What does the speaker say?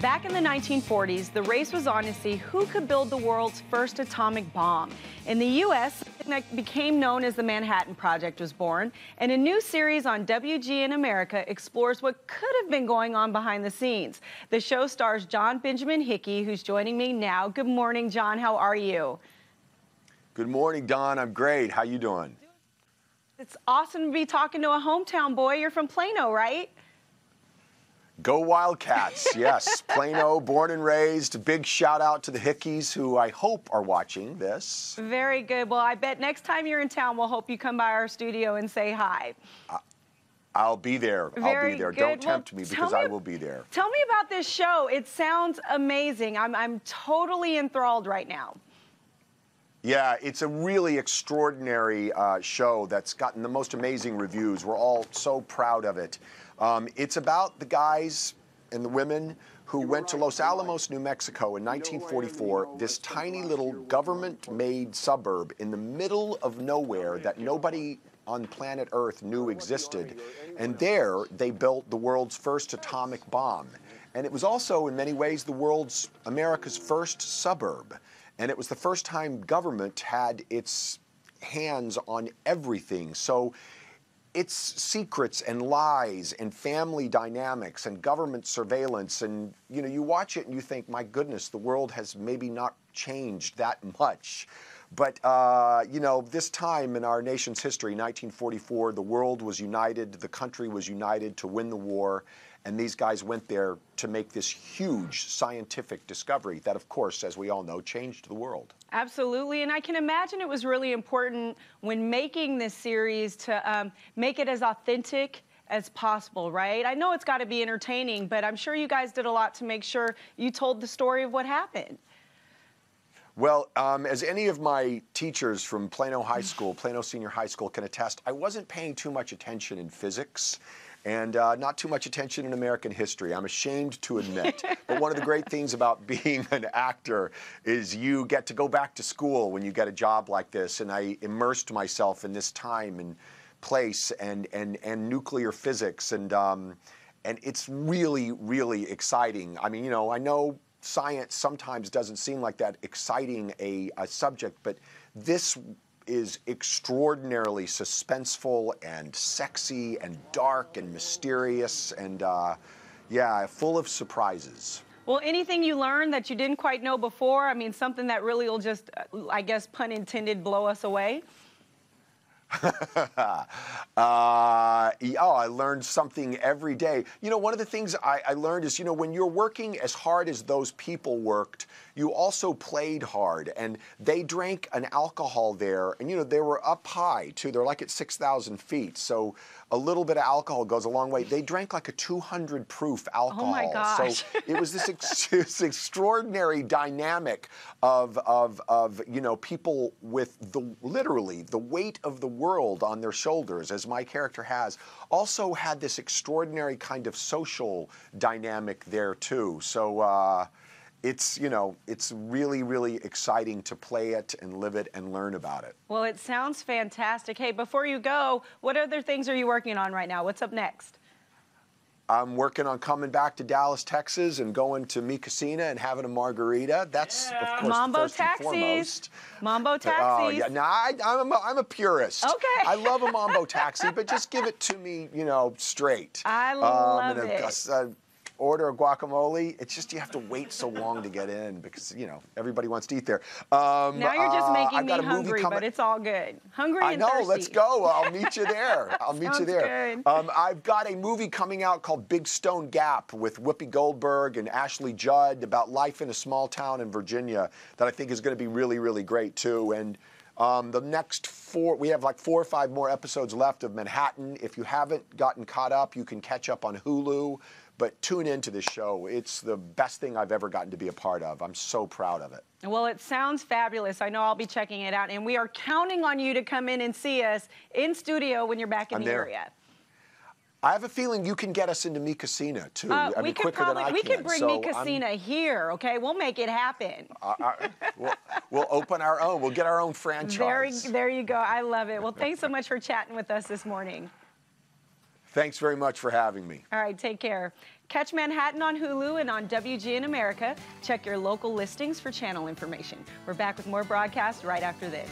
Back in the 1940s, the race was on to see who could build the world's first atomic bomb. In the U.S., something that became known as the Manhattan Project was born, and a new series on WGN America explores what could have been going on behind the scenes. The show stars John Benjamin Hickey, who's joining me now. Good morning, John. How are you? Good morning, Don. I'm great. How you doing? It's awesome to be talking to a hometown boy. You're from Plano, right? Go Wildcats, yes. Plano, born and raised. Big shout out to the Hickeys, who I hope are watching this. Very good. Well, I bet next time you're in town, we'll hope you come by our studio and say hi. I'll be there. Very I'll be there. good. Don't tempt me because I will be there. Tell me about this show. It sounds amazing. I'm totally enthralled right now. Yeah, it's a really extraordinary show that's gotten the most amazing reviews. We're all so proud of it. It's about the guys and the women who went to Los Alamos, New Mexico in 1944, this tiny little government-made suburb in the middle of nowhere that nobody on planet Earth knew existed. And there they built the world's first atomic bomb. And it was also, in many ways, America's first suburb. And it was the first time government had its hands on everything. So it's secrets and lies and family dynamics and government surveillance. And, you know, you watch it and you think, my goodness, the world has maybe not changed that much. But, you know, this time in our nation's history, 1944, the world was united, the country was united to win the war. And these guys went there to make this huge scientific discovery that, of course, as we all know, changed the world. Absolutely. And I can imagine it was really important when making this series to make it as authentic as possible, right? I know it's got to be entertaining, but I'm sure you guys did a lot to make sure you told the story of what happened. Well, as any of my teachers from Plano High School, Plano Senior High School can attest, I wasn't paying too much attention in physics. And not too much attention in American history, I'm ashamed to admit. But one of the great things about being an actor is you get to go back to school when you get a job like this. And I immersed myself in this time and place and nuclear physics. And it's really, really exciting. I mean, you know, I know science sometimes doesn't seem like that exciting a subject, but this is extraordinarily suspenseful and sexy and dark and mysterious and, yeah, full of surprises. Well, anything you learned that you didn't quite know before? I mean, something that really will just, I guess, pun intended, blow us away? I learned something every day. You know, one of the things I learned is, you know, when you're working as hard as those people worked, you also played hard. And they drank an alcohol there. And, you know, they were up high, too. They're like at 6,000 feet. So a little bit of alcohol goes a long way. They drank like a 200 proof alcohol. Oh, my gosh. So it was this extraordinary dynamic of you know, people with literally the weight of the world on their shoulders, as my character has, also had this extraordinary kind of social dynamic there too. So it's, you know, it's really, really exciting to play it and live it and learn about it. Well, it sounds fantastic. Hey, before you go, what other things are you working on right now? What's up next? I'm working on coming back to Dallas, Texas, and going to Mi Casina and having a margarita. That's, of course, Mambo first and foremost. Mambo taxis. Oh, yeah. No, I'm a purist. Okay. I love a mambo taxi, but just give it to me, you know, straight. I love it. Order a guacamole. It's just you have to wait so long to get in because, you know, everybody wants to eat there. Now you're just making me hungry, but it's all good. Hungry and thirsty. I know. Let's go. I'll meet you there. I'll meet you there. Good. I've got a movie coming out called Big Stone Gap with Whoopi Goldberg and Ashley Judd about life in a small town in Virginia that I think is going to be really, really great, too. And the next we have like 4 or 5 more episodes left of Manhattan. If you haven't gotten caught up, you can catch up on Hulu. But tune into this show. It's the best thing I've ever gotten to be a part of. I'm so proud of it. Well, it sounds fabulous. I know I'll be checking it out. And we are counting on you to come in and see us in studio when you're back in the area. I have a feeling you can get us into Mi Casina, too. I mean, quicker than I can. We can bring Mi Casina here, okay? We'll make it happen. We'll open our own. We'll get our own franchise. There you go. I love it. Well, thanks so much for chatting with us this morning. Thanks very much for having me. All right, take care. Catch Manhattan on Hulu and on WGN America. Check your local listings for channel information. We're back with more broadcasts right after this.